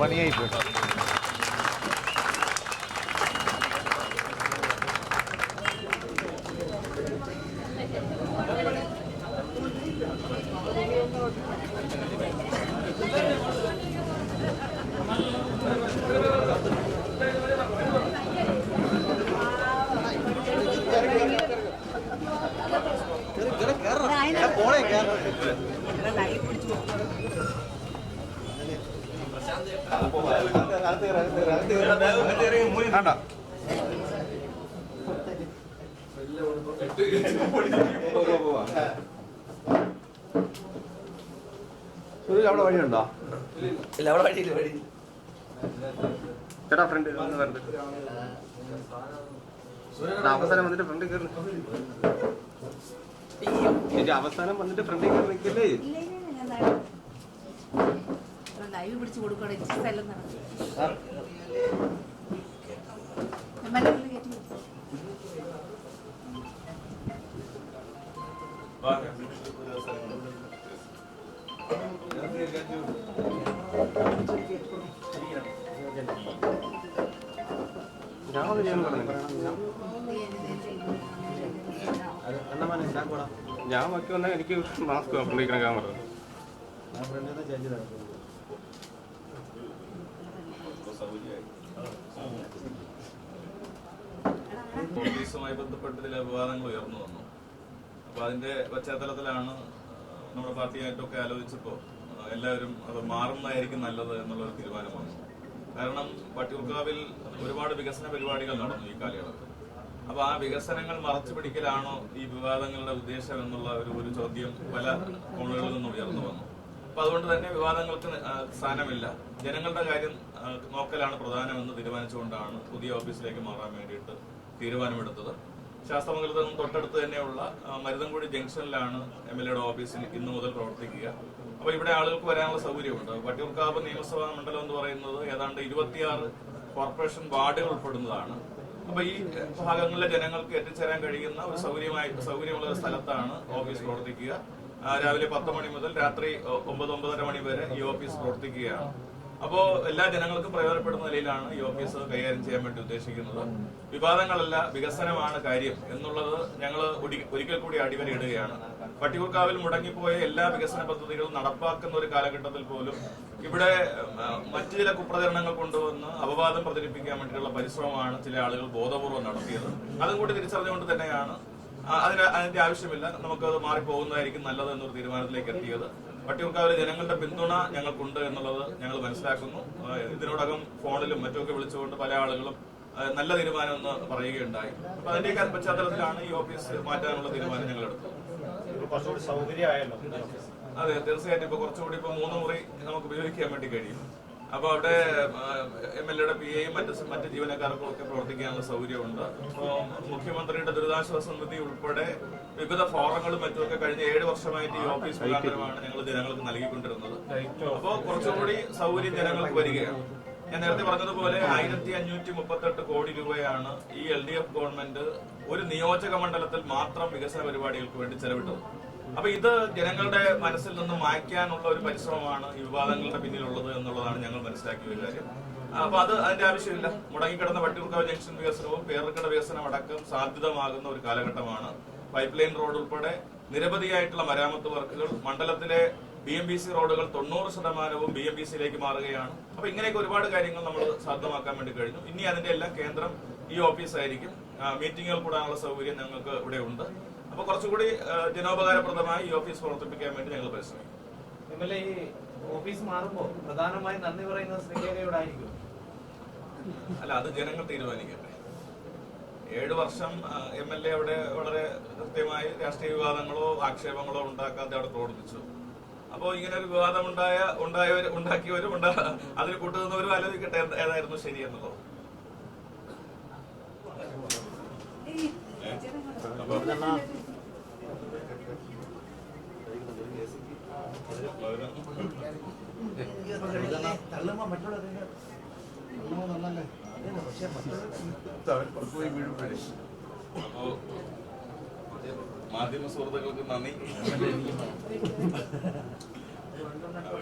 പണിയായി പോയി. അവിടെ വഴിയുണ്ടോ? ഇല്ല, അവിടെ വഴിയില്ല. വഴി ചേട്ടാ ഫ്രണ്ട് അവസാനം വന്നിട്ട് ഫ്രണ്ട് കയറി ചേച്ചി, അവസാനം വന്നിട്ട് ഫ്രണ്ട് കയറി നിൽക്കില്ലേ? ലൈവ് പിടിച്ചു കൊടുക്കണം. സ്ഥലം ഞാൻ ബാക്കി വന്നാൽ എനിക്ക് മാസ്ക് ഫ്രണ്ടിരിക്കണ ക്യാമറ പോലീസുമായി ബന്ധപ്പെട്ട് ചില വിവാദങ്ങൾ ഉയർന്നു വന്നു. അപ്പൊ അതിന്റെ പശ്ചാത്തലത്തിലാണ് നമ്മുടെ പാർട്ടിയായിട്ടൊക്കെ ആലോചിച്ചപ്പോൾ എല്ലാവരും അത് മാറുന്നതായിരിക്കും നല്ലത് എന്നുള്ളൊരു തീരുമാനം വന്നു. കാരണം വട്ടിയൂർക്കാവിൽ ഒരുപാട് വികസന പരിപാടികൾ നടന്നു ഈ കാലയളവിൽ. അപ്പൊ ആ വികസനങ്ങൾ മറച്ചു പിടിക്കലാണോ ഈ വിവാദങ്ങളുടെ ഉദ്ദേശം എന്നുള്ള ഒരു ചോദ്യം പല കോണുകളിൽ നിന്നും ഉയർന്നു വന്നു. അപ്പൊ അതുകൊണ്ട് തന്നെ വിവാദങ്ങൾക്ക് സ്ഥാനമില്ല, ജനങ്ങളുടെ കാര്യം നോക്കലാണ് പ്രധാനമെന്ന് തീരുമാനിച്ചുകൊണ്ടാണ് പുതിയ ഓഫീസിലേക്ക് മാറാൻ വേണ്ടിയിട്ട് തീരുമാനമെടുത്തത്. ശാസ്ത്രമംഗലത്ത് നിന്നും തൊട്ടടുത്ത് തന്നെയുള്ള മരുതൻകുഴി ജംഗ്ഷനിലാണ് MLAയുടെ ഓഫീസിൽ ഇന്നു മുതൽ പ്രവർത്തിക്കുക. അപ്പൊ ഇവിടെ ആളുകൾക്ക് വരാനുള്ള സൗകര്യമുണ്ട്. വട്ടിയൂർക്കാവ് നിയമസഭാ മണ്ഡലം എന്ന് പറയുന്നത് ഏതാണ്ട് 26 കോർപ്പറേഷൻ വാർഡുകൾ ഉൾപ്പെടുന്നതാണ്. അപ്പൊ ഈ ഭാഗങ്ങളിലെ ജനങ്ങൾക്ക് എത്തിച്ചേരാൻ കഴിയുന്ന ഒരു സൗകര്യമുള്ള ഒരു സ്ഥലത്താണ് ഓഫീസ് പ്രവർത്തിക്കുക. രാവിലെ 10 മണി മുതൽ രാത്രി 9-9:30 മണി വരെ ഈ ഓഫീസ് പ്രവർത്തിക്കുകയാണ്. അപ്പോ എല്ലാ ജനങ്ങൾക്കും പ്രയോജനപ്പെടുന്ന നിലയിലാണ് ഈ ഓഫീസ് കൈകാര്യം ചെയ്യാൻ വേണ്ടി ഉദ്ദേശിക്കുന്നത്. വിവാദങ്ങളല്ല, വികസനമാണ് കാര്യം എന്നുള്ളത് ഞങ്ങൾ ഒരിക്കൽ കൂടി അടിവരയിടുകയാണ്. വട്ടിയൂർക്കാവിൽ മുടങ്ങിപ്പോയ എല്ലാ വികസന പദ്ധതികളും നടപ്പാക്കുന്ന ഒരു കാലഘട്ടത്തിൽ പോലും ഇവിടെ മറ്റു ചില കുപ്രചരണങ്ങൾ കൊണ്ടുവന്ന് അപവാദം പ്രചരിപ്പിക്കാൻ വേണ്ടിയിട്ടുള്ള പരിശ്രമമാണ് ചില ആളുകൾ ബോധപൂർവ്വം നടത്തിയത്. അതും കൂടി തിരിച്ചറിഞ്ഞുകൊണ്ട് തന്നെയാണ് അതിന്റെ ആവശ്യമില്ല, നമുക്കത് മാറിപ്പോകുന്നതായിരിക്കും നല്ലത് എന്നൊരു തീരുമാനത്തിലേക്ക് എത്തിയത്. വട്ടിയൂർക്കാവിലെ ജനങ്ങളുടെ പിന്തുണ ഞങ്ങൾക്കുണ്ട് എന്നുള്ളത് ഞങ്ങൾ മനസ്സിലാക്കുന്നു. ഇതിനോടകം ഫോണിലും മറ്റുമൊക്കെ വിളിച്ചുകൊണ്ട് പല ആളുകളും നല്ല തീരുമാനം എന്ന് പറയുകയുണ്ടായി. അപ്പൊ അതിന്റെയൊക്കെ പശ്ചാത്തലത്തിലാണ് ഈ ഓഫീസ് മാറ്റാനുള്ള തീരുമാനം ഞങ്ങൾ എടുത്തത്. അതെ, തീർച്ചയായിട്ടും ഇപ്പൊ കുറച്ചുകൂടി ഇപ്പൊ 3 മുറി നമുക്ക് ഉപയോഗിക്കാൻ വേണ്ടി കഴിയും. അപ്പൊ അവിടെ MLAയുടെ PAയും മറ്റ് ജീവനക്കാർക്കും ഒക്കെ പ്രവർത്തിക്കാനുള്ള സൗകര്യമുണ്ട്. ഇപ്പോ മുഖ്യമന്ത്രിയുടെ ദുരിതാശ്വാസ നിധി ഉൾപ്പെടെ വിവിധ ഫോറങ്ങളും മറ്റുമൊക്കെ കഴിഞ്ഞ 7 വർഷമായിട്ട് ഈ ഓഫീസ് മുഖാന്തരമാണ് ഞങ്ങൾ ജനങ്ങൾക്ക് നൽകിക്കൊണ്ടിരുന്നത്. അപ്പോൾ കുറച്ചുകൂടി സൗകര്യം ജനങ്ങൾക്ക് വരികയാണ്. ഞാൻ നേരത്തെ പറഞ്ഞതുപോലെ 1538 കോടി രൂപയാണ് ഈ LDF ഗവൺമെന്റ് ഒരു നിയോജക മണ്ഡലത്തിൽ മാത്രം വികസന പരിപാടികൾക്ക് വേണ്ടി ചെലവിട്ടത്. അപ്പൊ ഇത് ജനങ്ങളുടെ മനസ്സിൽ നിന്ന് മായ്ക്കാനുള്ള ഒരു പരിശ്രമമാണ് ഈ വിവാദങ്ങളുടെ പിന്നിലുള്ളത് എന്നുള്ളതാണ് ഞങ്ങൾ മനസ്സിലാക്കിയ ഒരു കാര്യം. അപ്പൊ അതിന്റെ ആവശ്യമില്ല. മുടങ്ങിക്കിടന്ന വട്ടിയൂർക്കാവ് ജംഗ്ഷൻ വികസനവും പേർക്കട വികസനം അടക്കം സാധ്യതമാകുന്ന ഒരു കാലഘട്ടമാണ്. പൈപ്പ് ലൈൻ റോഡ് ഉൾപ്പെടെ നിരവധിയായിട്ടുള്ള മരാമത്ത് വർക്കുകൾ, മണ്ഡലത്തിലെ BMBC റോഡുകൾ 90% BMBCയിലേക്ക് മാറുകയാണ്. അപ്പൊ ഇങ്ങനെയൊക്കെ ഒരുപാട് കാര്യങ്ങൾ നമ്മൾ സാധ്യമാക്കാൻ വേണ്ടി കഴിഞ്ഞു. ഇനി അതിന്റെ എല്ലാം കേന്ദ്രം ഈ ഓഫീസായിരിക്കും. മീറ്റിങ്ങുകൾ കൂടാനുള്ള സൗകര്യം ഞങ്ങൾക്ക് ഇവിടെ ഉണ്ട്. അപ്പൊ കുറച്ചുകൂടി ജനോപകാരപ്രദമായി ഈ ഓഫീസ് പ്രവർത്തിപ്പിക്കാൻ വേണ്ടി ഞങ്ങൾ പരിശ്രമിക്കും. MLA ഈ ഓഫീസ് മാറുമ്പോൾ പ്രധാനമായി നന്ദി പറയുന്നത് ശ്രീകേരയോടായിരിക്കും. അല്ല, അത് ജനങ്ങൾ തീരുമാനിക്കട്ടെ. 7 വർഷം MLA അവിടെ വളരെ കൃത്യമായി രാഷ്ട്രീയ വിവാദങ്ങളോ ആക്ഷേപങ്ങളോ ഉണ്ടാക്കാതെ അവിടെ പ്രവർത്തിച്ചു. അപ്പോ ഇങ്ങനെ ഒരു വിവാദം ഉണ്ടാക്കിയവരും അതിന് കൂട്ടുനിന്നവരും ആലോചിക്കട്ടെ ഏതായിരുന്നു ശരി എന്നുള്ളത്. അപ്പോ മാധ്യമ സുഹൃത്തുക്കൾക്ക് നന്ദി.